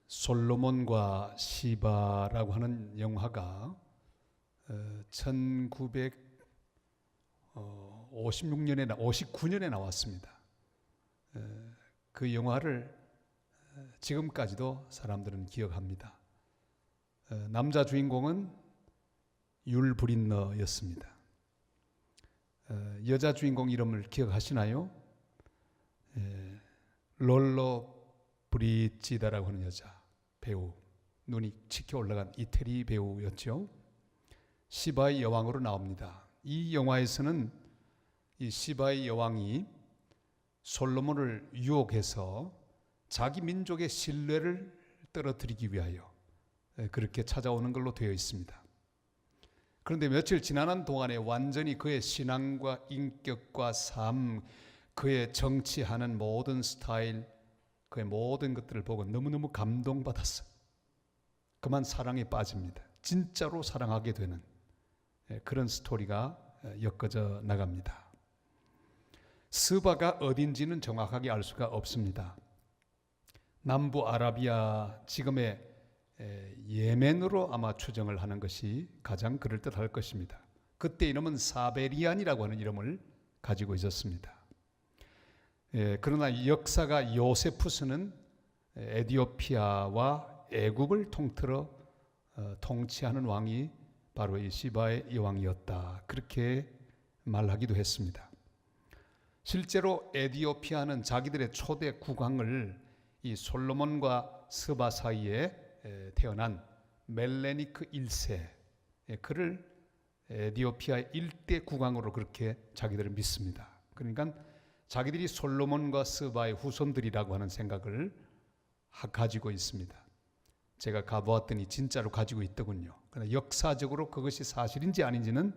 솔로몬과 시바라고 하는 영화가 1959년에 나왔습니다. 그 영화를 지금까지도 사람들은 기억합니다. 남자 주인공은 율 브린너였습니다. 여자 주인공 이름을 기억하시나요? 롤러 브리지다라고 하는 여자 배우, 눈이 치켜 올라간 이태리 배우였죠. 시바의 여왕으로 나옵니다. 이 영화에서는 이 시바의 여왕이 솔로몬을 유혹해서 자기 민족의 신뢰를 떨어뜨리기 위하여 그렇게 찾아오는 걸로 되어 있습니다. 그런데 며칠 지나는 동안에 완전히 그의 신앙과 인격과 삶, 그의 정치하는 모든 스타일, 그의 모든 것들을 보고 너무너무 감동받았어요. 그만 사랑에 빠집니다. 진짜로 사랑하게 되는 그런 스토리가 엮어져 나갑니다. 스바가 어딘지는 정확하게 알 수가 없습니다. 남부 아라비아, 지금의 예멘으로 아마 추정을 하는 것이 가장 그럴듯할 것입니다. 그때 이름은 사베리안이라고 하는 이름을 가지고 있었습니다. 그러나 역사가 요세푸스는 에디오피아와 애굽을 통틀어 통치하는 왕이 바로 이 시바의 여왕이었다, 그렇게 말하기도 했습니다. 실제로 에디오피아는 자기들의 초대 국왕을 이 솔로몬과 스바 사이에 태어난 멜레니크 1세, 그를 에디오피아의 일대 국왕으로 그렇게 자기들은 믿습니다. 그러니까 자기들이 솔로몬과 스바의 후손들이라고 하는 생각을 가지고 있습니다. 제가 가보았더니 진짜로 가지고 있더군요. 그러나 역사적으로 그것이 사실인지 아닌지는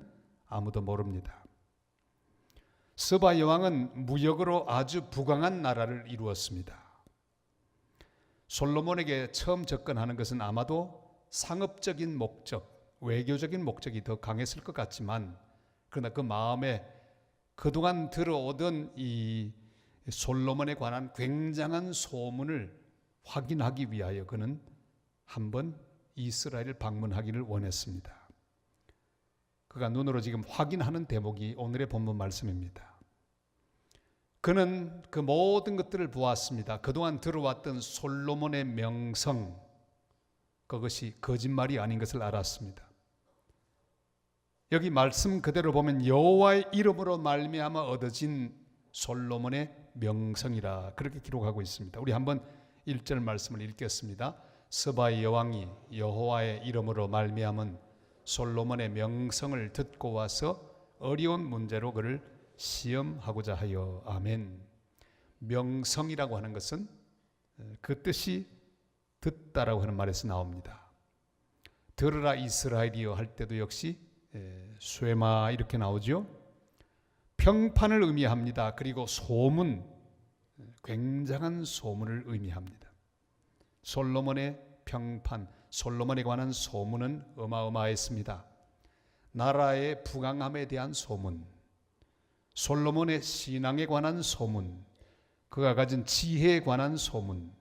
아무도 모릅니다. 스바 여왕은 무역으로 아주 부강한 나라를 이루었습니다. 솔로몬에게 처음 접근하는 것은 아마도 상업적인 목적, 외교적인 목적이 더 강했을 것 같지만, 그러나 그 마음에 그동안 들어오던 이 솔로몬에 관한 굉장한 소문을 확인하기 위하여 그는 한번 이스라엘을 방문하기를 원했습니다. 그가 눈으로 지금 확인하는 대목이 오늘의 본문 말씀입니다. 그는 그 모든 것들을 보았습니다. 그동안 들어왔던 솔로몬의 명성, 그것이 거짓말이 아닌 것을 알았습니다. 여기 말씀 그대로 보면 여호와의 이름으로 말미암아 얻어진 솔로몬의 명성이라 그렇게 기록하고 있습니다. 우리 한번 1절 말씀을 읽겠습니다. 스바의 여왕이 여호와의 이름으로 말미암은 솔로몬의 명성을 듣고 와서 어려운 문제로 그를 시험하고자 하여. 아멘. 명성이라고 하는 것은 그 뜻이 듣다라고 하는 말에서 나옵니다. 들으라 이스라엘이여 할 때도 역시 쇠마 이렇게 나오죠. 평판을 의미합니다. 그리고 소문, 굉장한 소문을 의미합니다. 솔로몬의 평판, 솔로몬에 관한 소문은 어마어마했습니다. 나라의 부강함에 대한 소문, 솔로몬의 신앙에 관한 소문, 그가 가진 지혜에 관한 소문,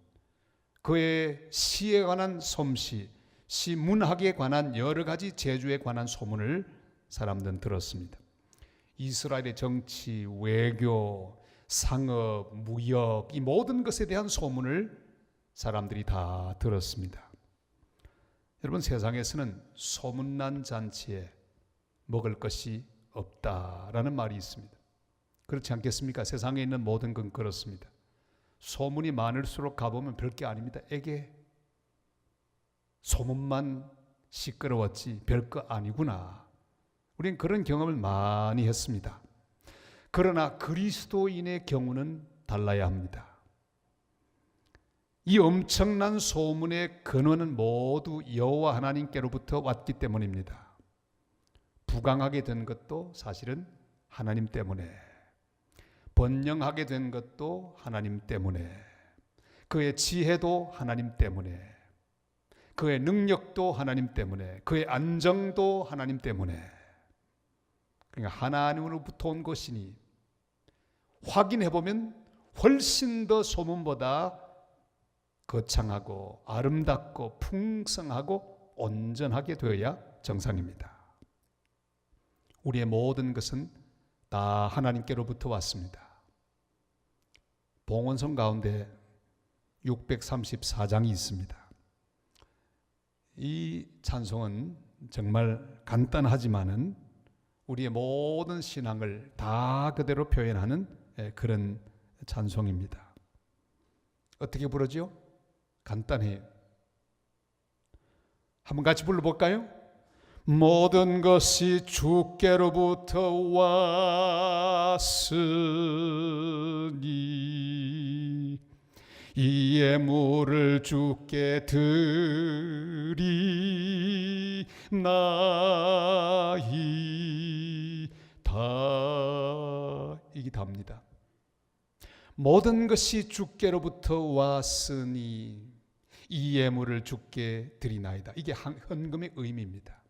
그의 시에 관한 솜씨, 시 문학에 관한 여러 가지 재주에 관한 소문을 사람들은 들었습니다. 이스라엘의 정치, 외교, 상업, 무역, 이 모든 것에 대한 소문을 사람들이 다 들었습니다. 여러분, 세상에서는 소문난 잔치에 먹을 것이 없다라는 말이 있습니다. 그렇지 않겠습니까? 세상에 있는 모든 건 그렇습니다. 소문이 많을수록 가보면 별게 아닙니다. 에게 소문만 시끄러웠지 별거 아니구나. 우리는 그런 경험을 많이 했습니다. 그러나 그리스도인의 경우는 달라야 합니다. 이 엄청난 소문의 근원은 모두 여호와 하나님께로부터 왔기 때문입니다. 부강하게 된 것도 사실은 하나님 때문에, 번영하게 된 것도 하나님 때문에, 그의 지혜도 하나님 때문에, 그의 능력도 하나님 때문에, 그의 안정도 하나님 때문에. 그러니까 하나님으로부터 온 것이니 확인해보면 훨씬 더 소문보다 거창하고 아름답고 풍성하고 온전하게 되어야 정상입니다. 우리의 모든 것은 다 하나님께로부터 왔습니다. 봉헌송 가운데 634장이 있습니다. 이 찬송은 정말 간단하지만은 우리의 모든 신앙을 다 그대로 표현하는 그런 찬송입니다. 어떻게 부르죠? 간단해요. 한번 같이 불러볼까요? 모든 것이 주께로부터 왔으니 이 예물을 주께 드리나이다. 이게 답니다. 모든 것이 주께로부터 왔으니 이 예물을 주께 드리나이다. 이게 헌금의 의미입니다.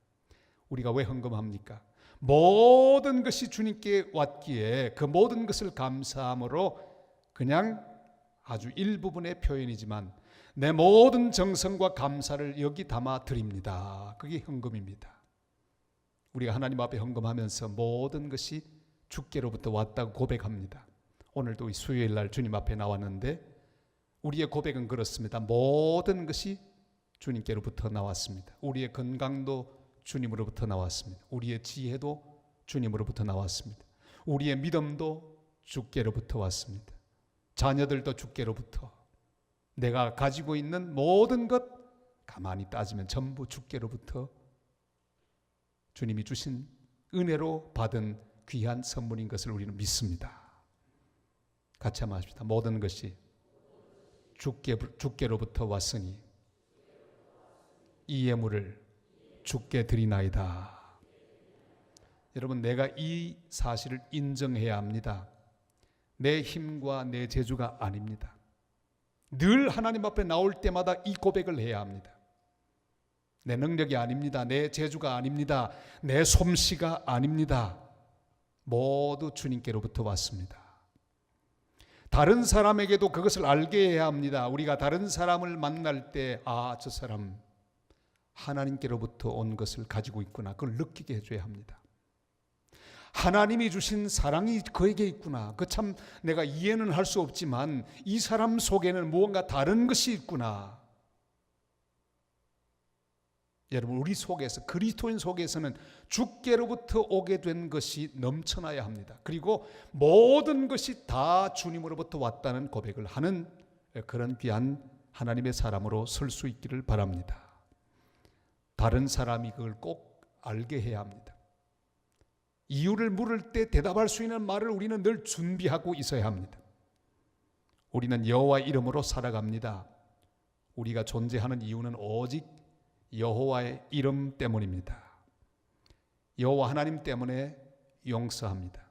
우리가 왜 헌금합니까? 모든 것이 주님께 왔기에 그 모든 것을 감사함으로 그냥 아주 일부분의 표현이지만 내 모든 정성과 감사를 여기 담아 드립니다. 그게 헌금입니다. 우리가 하나님 앞에 헌금하면서 모든 것이 주께로부터 왔다고 고백합니다. 오늘도 수요일 날 주님 앞에 나왔는데 우리의 고백은 그렇습니다. 모든 것이 주님께로부터 나왔습니다. 우리의 건강도 주님으로부터 나왔습니다. 우리의 지혜도 주님으로부터 나왔습니다. 우리의 믿음도 주께로부터 왔습니다. 자녀들도 주께로부터, 내가 가지고 있는 모든 것 가만히 따지면 전부 주께로부터 주님이 주신 은혜로 받은 귀한 선물인 것을 우리는 믿습니다. 같이 한번 하십시다. 모든 것이 주께로부터 왔으니 이 예물을 주께 드리나이다. 여러분, 내가 이 사실을 인정해야 합니다. 내 힘과 내 재주가 아닙니다. 늘 하나님 앞에 나올 때마다 이 고백을 해야 합니다. 내 능력이 아닙니다. 내 재주가 아닙니다. 내 솜씨가 아닙니다. 모두 주님께로부터 왔습니다. 다른 사람에게도 그것을 알게 해야 합니다. 우리가 다른 사람을 만날 때 저 사람 하나님께로부터 온 것을 가지고 있구나. 그걸 느끼게 해줘야 합니다. 하나님이 주신 사랑이 그에게 있구나. 그 참 내가 이해는 할 수 없지만 이 사람 속에는 무언가 다른 것이 있구나. 여러분, 우리 속에서, 그리스도인 속에서는 주께로부터 오게 된 것이 넘쳐나야 합니다. 그리고 모든 것이 다 주님으로부터 왔다는 고백을 하는 그런 귀한 하나님의 사람으로 설 수 있기를 바랍니다. 다른 사람이 그걸 꼭 알게 해야 합니다. 이유를 물을 때 대답할 수 있는 말을 우리는 늘 준비하고 있어야 합니다. 우리는 여호와 이름으로 살아갑니다. 우리가 존재하는 이유는 오직 여호와의 이름 때문입니다. 여호와 하나님 때문에 용서합니다.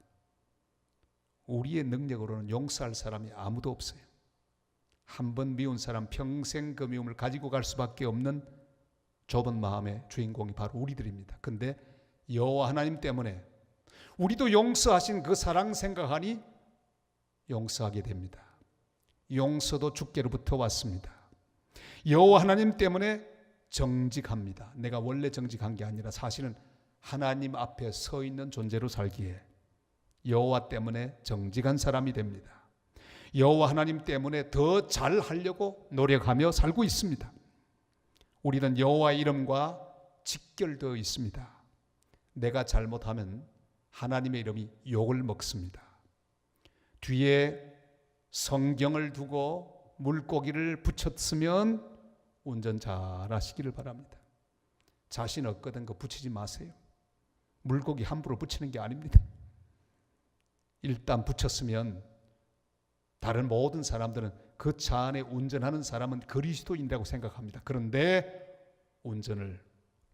우리의 능력으로는 용서할 사람이 아무도 없어요. 한 번 미운 사람 평생 그 미움을 가지고 갈 수밖에 없는 좁은 마음의 주인공이 바로 우리들입니다. 근데 여호와 하나님 때문에 우리도 용서하신 그 사랑 생각하니 용서하게 됩니다. 용서도 주께로부터 왔습니다. 여호와 하나님 때문에 정직합니다. 내가 원래 정직한 게 아니라 사실은 하나님 앞에 서 있는 존재로 살기에 여호와 때문에 정직한 사람이 됩니다. 여호와 하나님 때문에 더 잘하려고 노력하며 살고 있습니다. 우리는 여호와의 이름과 직결되어 있습니다. 내가 잘못하면 하나님의 이름이 욕을 먹습니다. 뒤에 성경을 두고 물고기를 붙였으면 운전 잘 하시기를 바랍니다. 자신 없거든 거 붙이지 마세요. 물고기 함부로 붙이는 게 아닙니다. 일단 붙였으면 다른 모든 사람들은 그 차 안에 운전하는 사람은 그리스도인이라고 생각합니다. 그런데 운전을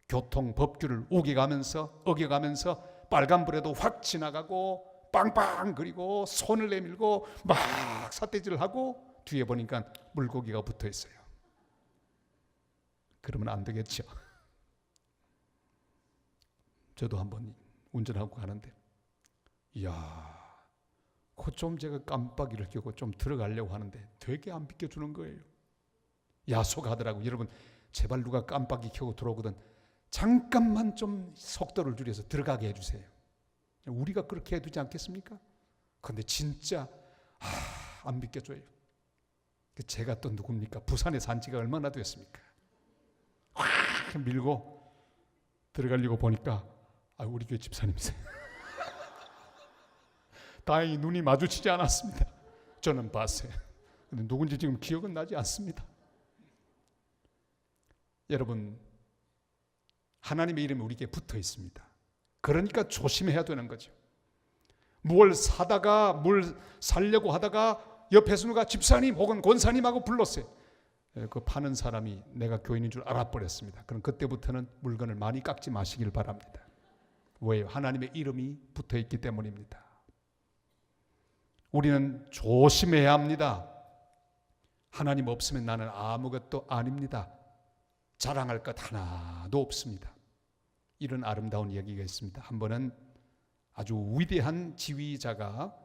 교통 법규를 어겨가면서 빨간불에도 확 지나가고 빵빵 그리고 손을 내밀고 막 삿대질을 하고 뒤에 보니까 물고기가 붙어 있어요. 그러면 안 되겠죠. 저도 한번 운전하고 가는데 그 좀 제가 깜빡이를 켜고 좀 들어가려고 하는데 되게 안 비켜주는 거예요. 야속하더라고요. 여러분 제발 누가 깜빡이 켜고 들어오거든 잠깐만 좀 속도를 줄여서 들어가게 해주세요. 우리가 그렇게 해두지 않겠습니까? 그런데 진짜 안 믿겨져요. 제가 또 누굽니까? 부산에 산 지가 얼마나 됐습니까? 확 밀고 들어가려고 보니까 우리 교회 집사님이세요. 다행히 눈이 마주치지 않았습니다. 저는 봤어요. 근데 누군지 지금 기억은 나지 않습니다. 여러분, 하나님의 이름이 우리에게 붙어 있습니다. 그러니까 조심해야 되는 거죠. 뭘 사다가 뭘 살려고 하다가 옆에서 누가 집사님 혹은 권사님하고 불렀어요. 그 파는 사람이 내가 교인인 줄 알아버렸습니다. 그럼 그때부터는 물건을 많이 깎지 마시길 바랍니다. 왜요? 하나님의 이름이 붙어 있기 때문입니다. 우리는 조심해야 합니다. 하나님 없으면 나는 아무것도 아닙니다. 자랑할 것 하나도 없습니다. 이런 아름다운 이야기가 있습니다. 한 번은 아주 위대한 지휘자가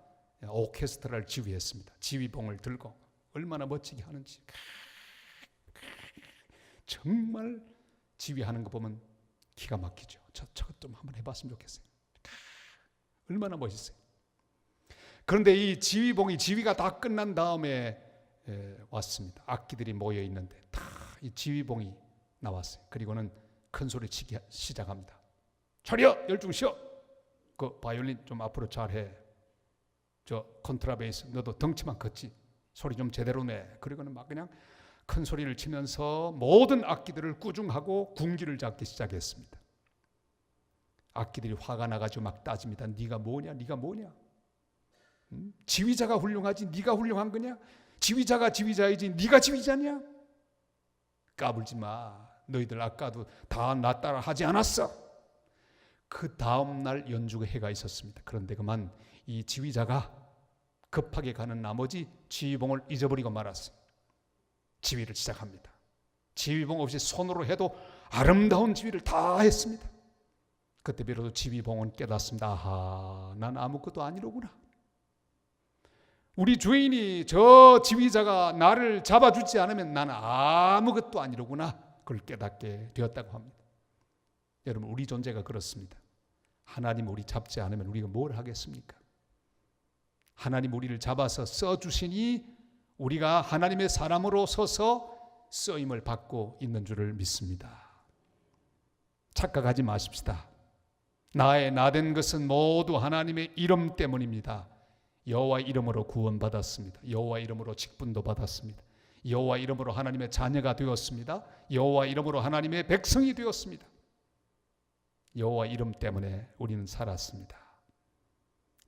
오케스트라를 지휘했습니다. 지휘봉을 들고 얼마나 멋지게 하는지 정말 지휘하는 거 보면 기가 막히죠. 저것 좀 한번 해봤으면 좋겠어요. 얼마나 멋있어요. 그런데 이 지휘봉이 지휘가 다 끝난 다음에 왔습니다. 악기들이 모여 있는데 다 이 지휘봉이 나왔어요. 그리고는 큰 소리 치기 시작합니다. 차려! 열중 쉬어! 그 바이올린 좀 앞으로 잘해. 저 콘트라베이스 너도 덩치만 컸지. 소리 좀 제대로 내. 그리고는 막 그냥 큰 소리를 치면서 모든 악기들을 꾸중하고 궁지를 잡기 시작했습니다. 악기들이 화가 나가지고 막 따집니다. 네가 뭐냐? 네가 뭐냐? 지휘자가 훌륭하지 네가 훌륭한 거냐? 지휘자가 지휘자이지 네가 지휘자냐? 까불지 마. 너희들 아까도 다 나 따라 하지 않았어. 그 다음 날 연주가 해가 있었습니다. 그런데 그만 이 지휘자가 급하게 가는 나머지 지휘봉을 잊어버리고 말았어요. 지휘를 시작합니다. 지휘봉 없이 손으로 해도 아름다운 지휘를 다 했습니다. 그때 비로소 지휘봉은 깨닫습니다. 아하, 난 아무것도 아니로구나. 우리 주인이 저 지휘자가 나를 잡아주지 않으면 나는 아무것도 아니로구나. 그걸 깨닫게 되었다고 합니다. 여러분, 우리 존재가 그렇습니다. 하나님 우리 잡지 않으면 우리가 뭘 하겠습니까? 하나님 우리를 잡아서 써주시니 우리가 하나님의 사람으로 서서 쓰임을 받고 있는 줄을 믿습니다. 착각하지 마십시다. 나의 나된 것은 모두 하나님의 이름 때문입니다. 여호와 이름으로 구원받았습니다. 여호와 이름으로 직분도 받았습니다. 여호와 이름으로 하나님의 자녀가 되었습니다. 여호와 이름으로 하나님의 백성이 되었습니다. 여호와 이름 때문에 우리는 살았습니다.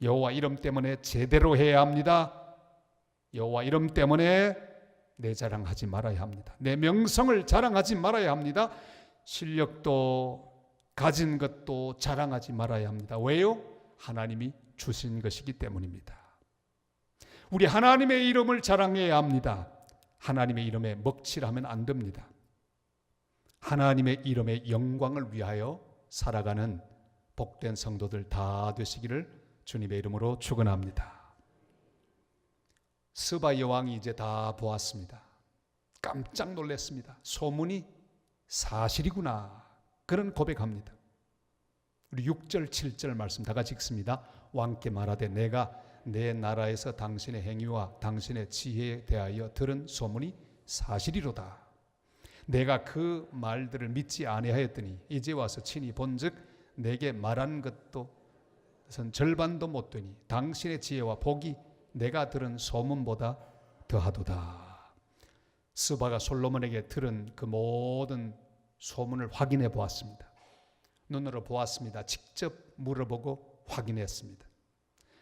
여호와 이름 때문에 제대로 해야 합니다. 여호와 이름 때문에 내 자랑하지 말아야 합니다. 내 명성을 자랑하지 말아야 합니다. 실력도 가진 것도 자랑하지 말아야 합니다. 왜요? 하나님이 주신 것이기 때문입니다. 우리 하나님의 이름을 자랑해야 합니다. 하나님의 이름에 먹칠하면 안 됩니다. 하나님의 이름의 영광을 위하여 살아가는 복된 성도들 다 되시기를 주님의 이름으로 축원합니다. 스바 여왕이 이제 다 보았습니다. 깜짝 놀랐습니다. 소문이 사실이구나. 그런 고백합니다. 우리 6절 7절 말씀 다 같이 읽습니다. 왕께 말하되 내가 내 나라에서 당신의 행위와 당신의 지혜에 대하여 들은 소문이 사실이로다. 내가 그 말들을 믿지 아니하였더니 이제 와서 친히 본즉 내게 말한 것도 절반도 못 되니 당신의 지혜와 복이 내가 들은 소문보다 더하도다. 스바가 솔로몬에게 들은 그 모든 소문을 확인해 보았습니다. 눈으로 보았습니다. 직접 물어보고 확인했습니다.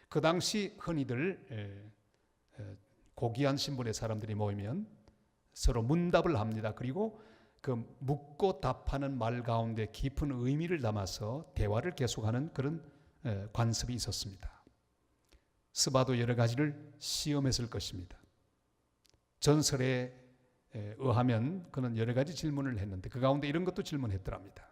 그 당시 흔히들 고귀한 신분의 사람들이 모이면 서로 문답을 합니다. 그리고 그 묻고 답하는 말 가운데 깊은 의미를 담아서 대화를 계속하는 그런 관습이 있었습니다. 스바도 여러 가지를 시험했을 것입니다. 전설에 의하면 그는 여러 가지 질문을 했는데 그 가운데 이런 것도 질문했더랍니다.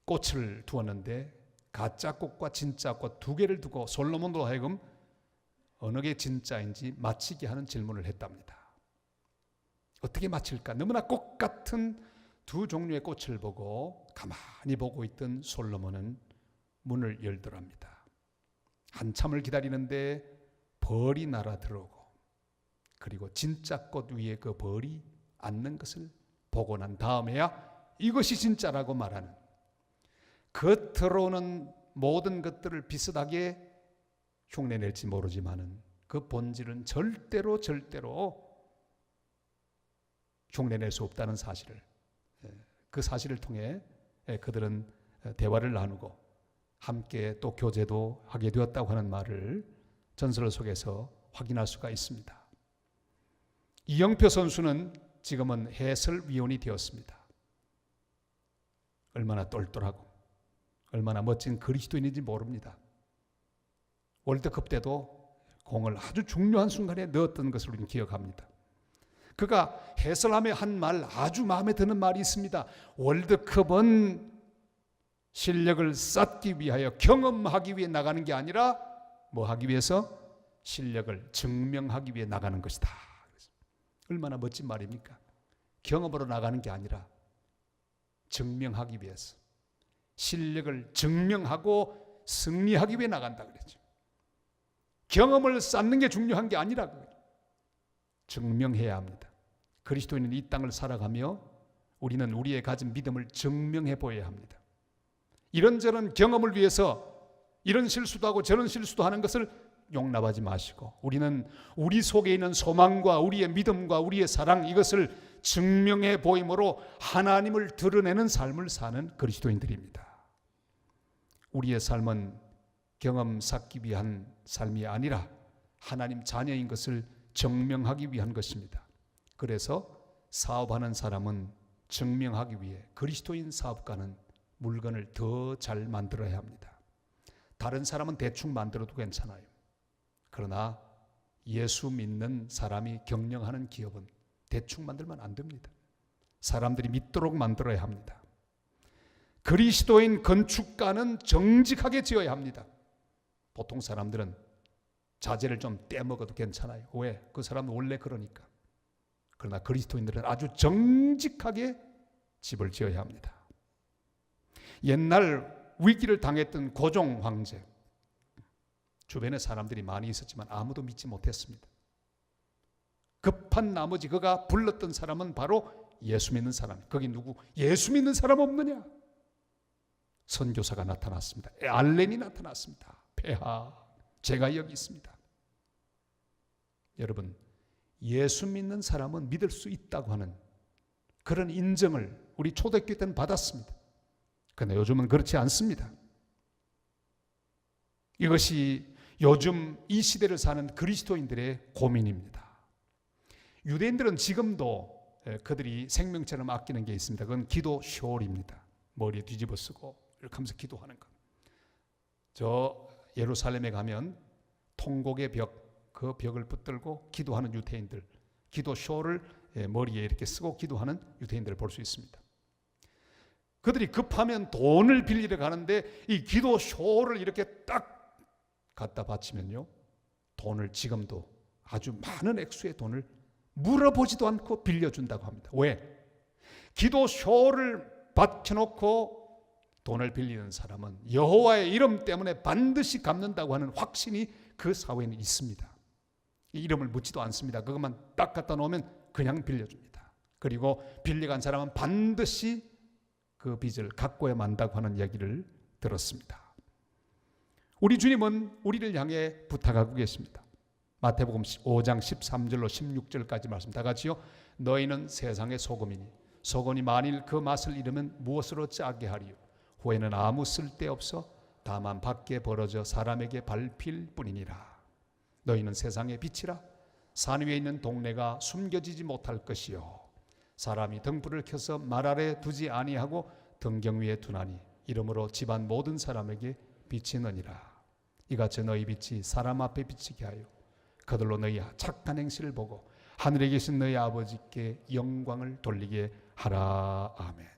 꽃을 두었는데 가짜 꽃과 진짜 꽃 두 개를 두고 솔로몬으로 하여금 어느 게 진짜인지 맞히게 하는 질문을 했답니다. 어떻게 마칠까? 너무나 꽃 같은 두 종류의 꽃을 보고 가만히 보고 있던 솔로몬은 문을 열더랍니다. 한참을 기다리는데 벌이 날아 들어오고, 그리고 진짜 꽃 위에 그 벌이 앉는 것을 보고 난 다음에야 이것이 진짜라고 말하는, 겉으로는 모든 것들을 비슷하게 흉내낼지 모르지만은 그 본질은 절대로 흉내낼 수 없다는 사실을, 그 사실을 통해 그들은 대화를 나누고 함께 또 교제도 하게 되었다고 하는 말을 전설 속에서 확인할 수가 있습니다. 이영표 선수는 지금은 해설위원이 되었습니다. 얼마나 똘똘하고 얼마나 멋진 그리스도인인지 모릅니다. 월드컵 때도 공을 아주 중요한 순간에 넣었던 것을 우리는 기억합니다. 그가 해설하며 한 말, 아주 마음에 드는 말이 있습니다. 월드컵은 실력을 쌓기 위하여, 경험하기 위해 나가는 게 아니라 뭐 하기 위해서? 실력을 증명하기 위해 나가는 것이다. 얼마나 멋진 말입니까? 경험으로 나가는 게 아니라 증명하기 위해서, 실력을 증명하고 승리하기 위해 나간다 그랬죠. 경험을 쌓는 게 중요한 게 아니라 증명해야 합니다. 그리스도인은 이 땅을 살아가며 우리는 우리의 가진 믿음을 증명해 보여야 합니다. 이런저런 경험을 위해서 이런 실수도 하고 저런 실수도 하는 것을 용납하지 마시고, 우리는 우리 속에 있는 소망과 우리의 믿음과 우리의 사랑, 이것을 증명해 보임으로 하나님을 드러내는 삶을 사는 그리스도인들입니다. 우리의 삶은 경험 쌓기 위한 삶이 아니라 하나님 자녀인 것을 증명하기 위한 것입니다. 그래서 사업하는 사람은 증명하기 위해, 그리스도인 사업가는 물건을 더 잘 만들어야 합니다. 다른 사람은 대충 만들어도 괜찮아요. 그러나 예수 믿는 사람이 경영하는 기업은 대충 만들면 안 됩니다. 사람들이 믿도록 만들어야 합니다. 그리스도인 건축가는 정직하게 지어야 합니다. 보통 사람들은 자재를 좀 떼먹어도 괜찮아요. 왜? 그 사람은 원래 그러니까. 그러나 그리스도인들은 아주 정직하게 집을 지어야 합니다. 옛날 위기를 당했던 고종 황제, 주변에 사람들이 많이 있었지만 아무도 믿지 못했습니다. 급한 나머지 그가 불렀던 사람은 바로 예수 믿는 사람. 거기 누구? 예수 믿는 사람 없느냐? 선교사가 나타났습니다. 알렌이 나타났습니다. 폐하, 제가 여기 있습니다. 여러분, 예수 믿는 사람은 믿을 수 있다고 하는 그런 인정을 우리 초대교회 때는 받았습니다. 그런데 요즘은 그렇지 않습니다. 이것이 요즘 이 시대를 사는 그리스도인들의 고민입니다. 유대인들은 지금도 그들이 생명처럼 아끼는 게 있습니다. 그건 기도 숄입니다. 머리에 뒤집어 쓰고 이렇게 하면서 기도하는 것. 저 예루살렘에 가면 통곡의 벽, 그 벽을 붙들고 기도하는 유대인들, 기도 숄을 머리에 이렇게 쓰고 기도하는 유대인들을 볼 수 있습니다. 그들이 급하면 돈을 빌리러 가는데 이 기도 숄을 이렇게 딱 갖다 바치면요, 돈을 지금도 아주 많은 액수의 돈을 물어보지도 않고 빌려준다고 합니다. 왜? 기도 숄을 받쳐놓고 돈을 빌리는 사람은 여호와의 이름 때문에 반드시 갚는다고 하는 확신이 그 사회에는 있습니다. 이름을 묻지도 않습니다. 그것만 딱 갖다 놓으면 그냥 빌려줍니다. 그리고 빌려간 사람은 반드시 그 빚을 갚고야 만다고 하는 얘기를 들었습니다. 우리 주님은 우리를 향해 부탁하고 계십니다. 마태복음 5장 13절로 16절까지 말씀 다 같이요. 너희는 세상의 소금이니 소금이 만일 그 맛을 잃으면 무엇으로 짜게 하리요. 후에는 아무 쓸데없어 다만 밖에 벌어져 사람에게 밟힐 뿐이니라. 너희는 세상의 빛이라. 산 위에 있는 동네가 숨겨지지 못할 것이요. 사람이 등불을 켜서 말 아래 두지 아니하고 등경 위에 두나니 이러므로 집안 모든 사람에게 비치느니라. 이같이 너희 빛이 사람 앞에 비치게 하여 그들로 너희 착한 행실을 보고 하늘에 계신 너희 아버지께 영광을 돌리게 하라. 아멘.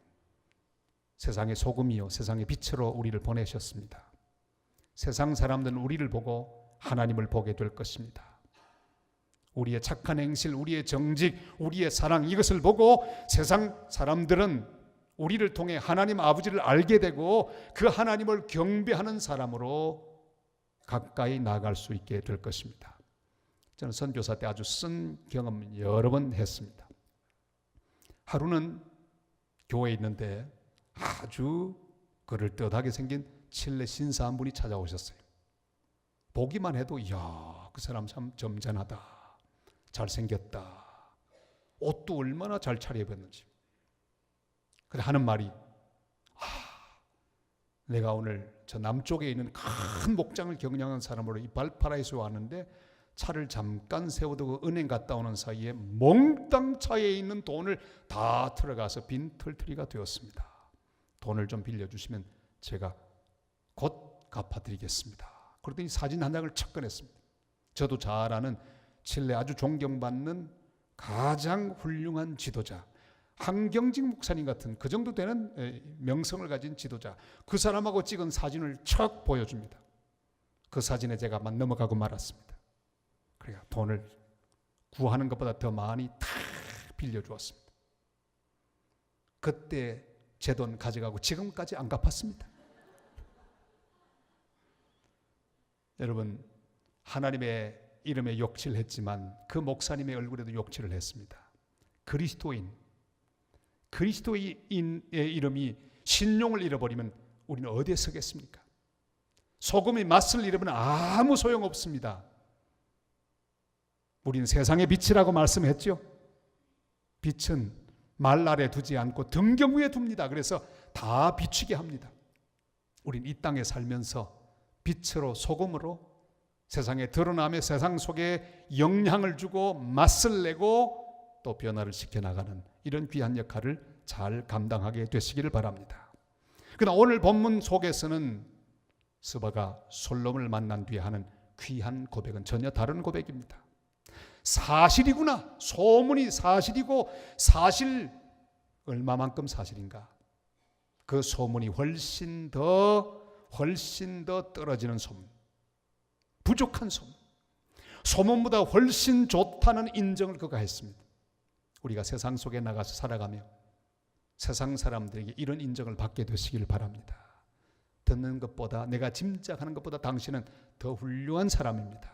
세상의 소금이요 세상의 빛으로 우리를 보내셨습니다. 세상 사람들은 우리를 보고 하나님을 보게 될 것입니다. 우리의 착한 행실, 우리의 정직, 우리의 사랑, 이것을 보고 세상 사람들은 우리를 통해 하나님 아버지를 알게 되고 그 하나님을 경배하는 사람으로 가까이 나아갈 수 있게 될 것입니다. 저는 선교사 때 아주 쓴 경험 여러 번 했습니다. 하루는 교회에 있는데 아주 그럴듯하게 생긴 칠레 신사 한 분이 찾아오셨어요. 보기만 해도 이야, 그 사람 참 점잖하다, 잘생겼다, 옷도 얼마나 잘 차려입었는지. 그래 하는 말이, 내가 오늘 저 남쪽에 있는 큰 목장을 경영하는 사람으로 이 발파라이소에 왔는데 차를 잠깐 세워두고 은행 갔다 오는 사이에 몽땅 차에 있는 돈을 다 틀어가서 빈털터리가 되었습니다. 돈을 좀 빌려주시면 제가 곧 갚아드리겠습니다. 그러더니 사진 한 장을 척 꺼냈습니다. 저도 잘 아는 칠레 아주 존경받는 가장 훌륭한 지도자, 한경직 목사님 같은 그 정도 되는 명성을 가진 지도자, 그 사람하고 찍은 사진을 척 보여줍니다. 그 사진에 제가 넘어가고 말았습니다. 그래야 돈을 구하는 것보다 더 많이 다 빌려주었습니다. 그때 제 돈 가져가고 지금까지 안 갚았습니다. 여러분, 하나님의 이름에 욕칠을 했지만 그 목사님의 얼굴에도 욕칠을 했습니다. 그리스도인의 이름이 신용을 잃어버리면 우리는 어디에 서겠습니까? 소금이 맛을 잃으면 아무 소용없습니다. 우리는 세상의 빛이라고 말씀했죠. 빛은 말 아래 두지 않고 등경 위에 둡니다. 그래서 다 비추게 합니다. 우리는 이 땅에 살면서 빛으로 소금으로 세상에 드러나며 세상 속에 영향을 주고 맛을 내고 또 변화를 시켜나가는 이런 귀한 역할을 잘 감당하게 되시기를 바랍니다. 그러나 오늘 본문 속에서는 스바가 솔로몬을 만난 뒤에 하는 귀한 고백은 전혀 다른 고백입니다. 사실이구나, 소문이 사실이고 사실 얼마만큼 사실인가, 그 소문이 훨씬 더 떨어지는 소문, 부족한 소문, 소문보다 훨씬 좋다는 인정을 그가 했습니다. 우리가 세상 속에 나가서 살아가며 세상 사람들에게 이런 인정을 받게 되시길 바랍니다. 듣는 것보다, 내가 짐작하는 것보다 당신은 더 훌륭한 사람입니다.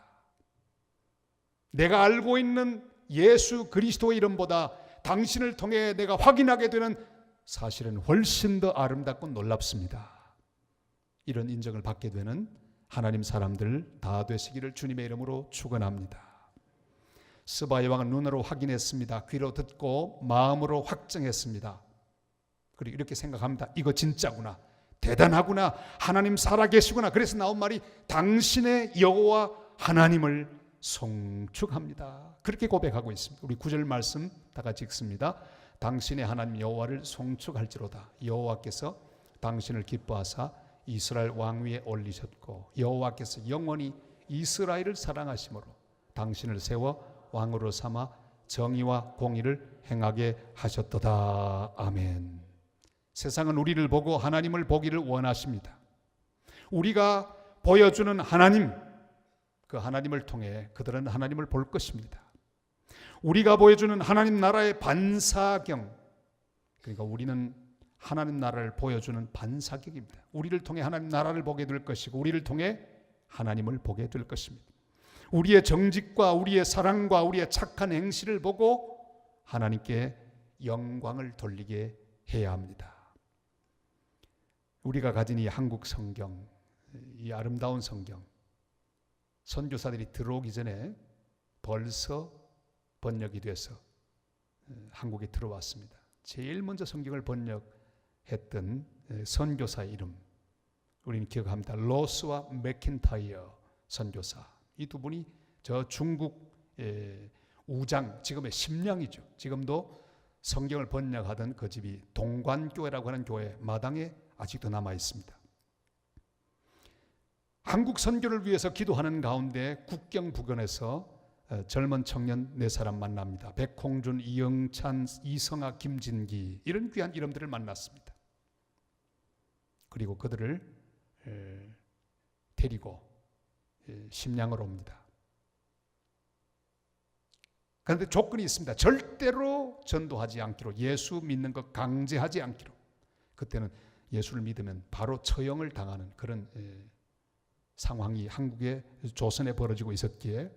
내가 알고 있는 예수 그리스도의 이름보다 당신을 통해 내가 확인하게 되는 사실은 훨씬 더 아름답고 놀랍습니다. 이런 인정을 받게 되는 하나님 사람들 다 되시기를 주님의 이름으로 축원합니다. 스바의 왕은 눈으로 확인했습니다. 귀로 듣고 마음으로 확증했습니다. 그리고 이렇게 생각합니다. 이거 진짜구나, 대단하구나, 하나님 살아계시구나. 그래서 나온 말이 당신의 여호와 하나님을 송축합니다. 그렇게 고백하고 있습니다. 우리 9절 말씀 다 같이 읽습니다. 당신의 하나님 여호와를 송축할지로다. 여호와께서 당신을 기뻐하사 이스라엘 왕위에 올리셨고 여호와께서 영원히 이스라엘을 사랑하심으로 당신을 세워 왕으로 삼아 정의와 공의를 행하게 하셨도다. 아멘. 세상은 우리를 보고 하나님을 보기를 원하십니다. 우리가 보여주는 하나님, 그 하나님을 통해 그들은 하나님을 볼 것입니다. 우리가 보여주는 하나님 나라의 반사경, 그러니까 우리는 하나님 나라를 보여주는 반사경입니다. 우리를 통해 하나님 나라를 보게 될 것이고 우리를 통해 하나님을 보게 될 것입니다. 우리의 정직과 우리의 사랑과 우리의 착한 행실을 보고 하나님께 영광을 돌리게 해야 합니다. 우리가 가진 이 한국 성경, 이 아름다운 성경, 선교사들이 들어오기 전에 벌써 번역이 돼서 한국에 들어왔습니다. 제일 먼저 성경을 번역했던 선교사의 이름 우리는 기억합니다. 로스와 맥킨타이어 선교사. 이 두 분이 저 중국 우장, 지금의 심량이죠. 지금도 성경을 번역하던 그 집이 동관교회라고 하는 교회 마당에 아직도 남아 있습니다. 한국 선교를 위해서 기도하는 가운데 국경 부근에서 젊은 청년 4사람 만납니다. 백홍준, 이영찬, 이성아, 김진기, 이런 귀한 이름들을 만났습니다. 그리고 그들을 데리고 심양으로 옵니다. 그런데 조건이 있습니다. 절대로 전도하지 않기로, 예수 믿는 것 강제하지 않기로. 그때는 예수를 믿으면 바로 처형을 당하는 그런 상황이 한국에, 조선에 벌어지고 있었기에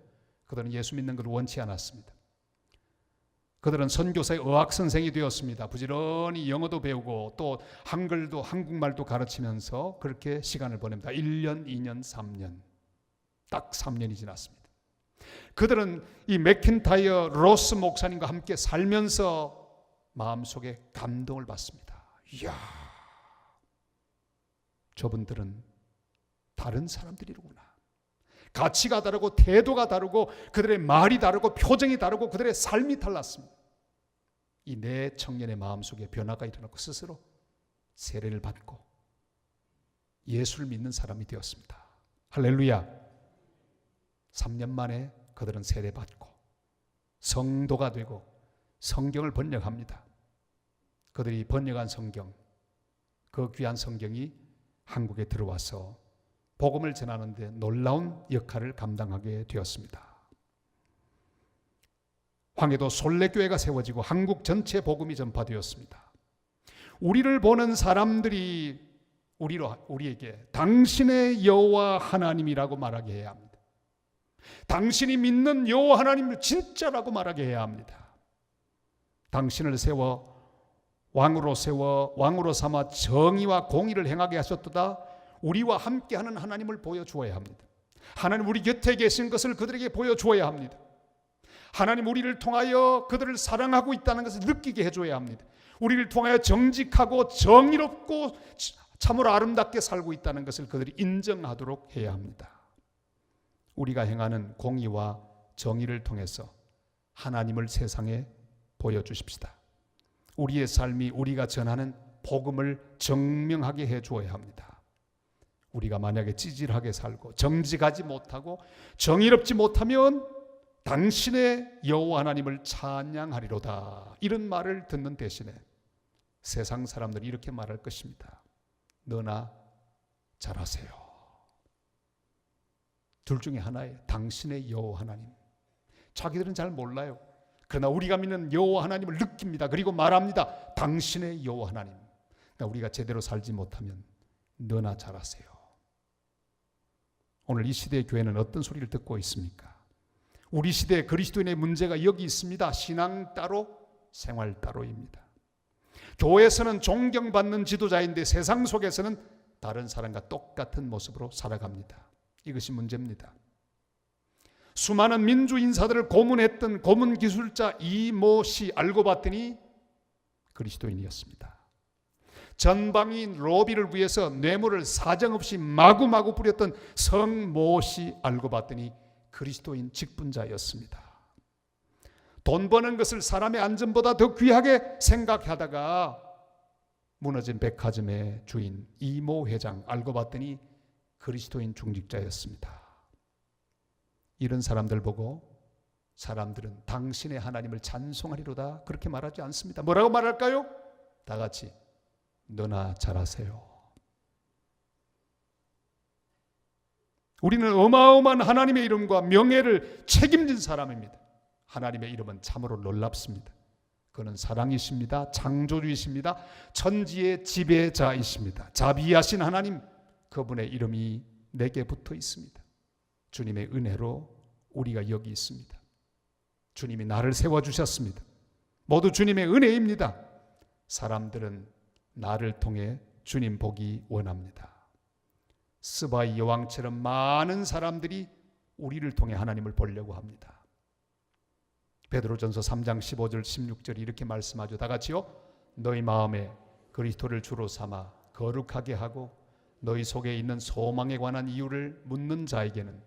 그들은 예수 믿는 걸 원치 않았습니다. 그들은 선교사의 어학 선생이 되었습니다. 부지런히 영어도 배우고 또 한글도, 한국말도 가르치면서 그렇게 시간을 보냅니다. 1년, 2년, 3년. 딱 3년이 지났습니다. 그들은 이 맥킨타이어 로스 목사님과 함께 살면서 마음속에 감동을 받습니다. 이야, 저분들은 다른 사람들이로구나. 가치가 다르고 태도가 다르고 그들의 말이 다르고 표정이 다르고 그들의 삶이 달랐습니다. 이 내 청년의 마음속에 변화가 일어나고 스스로 세례를 받고 예수를 믿는 사람이 되었습니다. 할렐루야. 3년 만에 그들은 세례받고 성도가 되고 성경을 번역합니다. 그들이 번역한 성경, 그 귀한 성경이 한국에 들어와서 복음을 전하는 데 놀라운 역할을 감당하게 되었습니다. 황해도 솔레교회가 세워지고 한국 전체 복음이 전파되었습니다. 우리를 보는 사람들이 우리에게 당신의 여호와 하나님이라고 말하게 해야 합니다. 당신이 믿는 여호와 하나님을 진짜라고 말하게 해야 합니다. 당신을 왕으로 삼아 정의와 공의를 행하게 하셨도다. 우리와 함께하는 하나님을 보여주어야 합니다. 하나님 우리 곁에 계신 것을 그들에게 보여주어야 합니다. 하나님 우리를 통하여 그들을 사랑하고 있다는 것을 느끼게 해줘야 합니다. 우리를 통하여 정직하고 정의롭고 참으로 아름답게 살고 있다는 것을 그들이 인정하도록 해야 합니다. 우리가 행하는 공의와 정의를 통해서 하나님을 세상에 보여주십시다. 우리의 삶이 우리가 전하는 복음을 증명하게 해주어야 합니다. 우리가 만약에 찌질하게 살고 정직하지 못하고 정의롭지 못하면 당신의 여호와 하나님을 찬양하리로다. 이런 말을 듣는 대신에 세상 사람들이 이렇게 말할 것입니다. 너나 잘하세요. 둘 중에 하나예요. 당신의 여호와 하나님. 자기들은 잘 몰라요. 그러나 우리가 믿는 여호와 하나님을 느낍니다. 그리고 말합니다. 당신의 여호와 하나님. 그러니까 우리가 제대로 살지 못하면 너나 잘하세요. 오늘 이 시대의 교회는 어떤 소리를 듣고 있습니까? 우리 시대의 그리스도인의 문제가 여기 있습니다. 신앙 따로, 생활 따로입니다. 교회에서는 존경받는 지도자인데 세상 속에서는 다른 사람과 똑같은 모습으로 살아갑니다. 이것이 문제입니다. 수많은 민주 인사들을 고문했던 고문 기술자 이모 씨 알고 봤더니 그리스도인이었습니다. 전방인 로비를 위해서 뇌물을 사정없이 마구마구 뿌렸던 성모 씨 알고 봤더니 그리스도인 직분자였습니다. 돈 버는 것을 사람의 안전보다 더 귀하게 생각하다가 무너진 백화점의 주인 이모 회장 알고 봤더니 그리스도인 중직자였습니다. 이런 사람들 보고 사람들은 당신의 하나님을 찬송하리로다 그렇게 말하지 않습니다. 뭐라고 말할까요? 다 같이 너나 잘하세요. 우리는 어마어마한 하나님의 이름과 명예를 책임진 사람입니다. 하나님의 이름은 참으로 놀랍습니다. 그는 사랑이십니다. 창조주이십니다. 천지의 지배자이십니다. 자비하신 하나님, 그분의 이름이 내게 붙어 있습니다. 주님의 은혜로 우리가 여기 있습니다. 주님이 나를 세워주셨습니다. 모두 주님의 은혜입니다. 사람들은 나를 통해 주님 보기 원합니다. 스바이 여왕처럼 많은 사람들이 우리를 통해 하나님을 보려고 합니다. 베드로전서 3장 15절 16절 이렇게 말씀하죠. 다 같이요. 너희 마음에 그리스도를 주로 삼아 거룩하게 하고 너희 속에 있는 소망에 관한 이유를 묻는 자에게는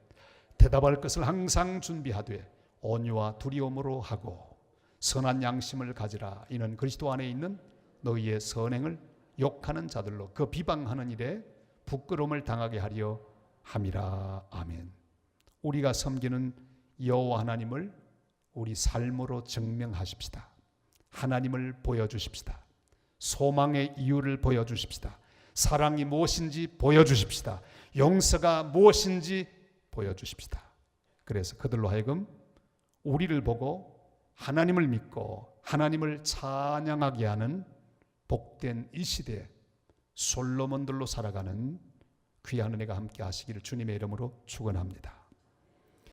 대답할 것을 항상 준비하되 온유와 두려움으로 하고 선한 양심을 가지라. 이는 그리스도 안에 있는 너희의 선행을 욕하는 자들로 그 비방하는 일에 부끄러움을 당하게 하려 함이라. 아멘. 우리가 섬기는 여호와 하나님을 우리 삶으로 증명하십시다. 하나님을 보여주십시다. 소망의 이유를 보여주십시다. 사랑이 무엇인지 보여주십시다. 용서가 무엇인지 보여주십시다. 그래서 그들로 하여금 우리를 보고 하나님을 믿고 하나님을 찬양하게 하는 복된 이 시대에 솔로몬들로 살아가는 귀한 은혜가 함께 하시기를 주님의 이름으로 축원합니다.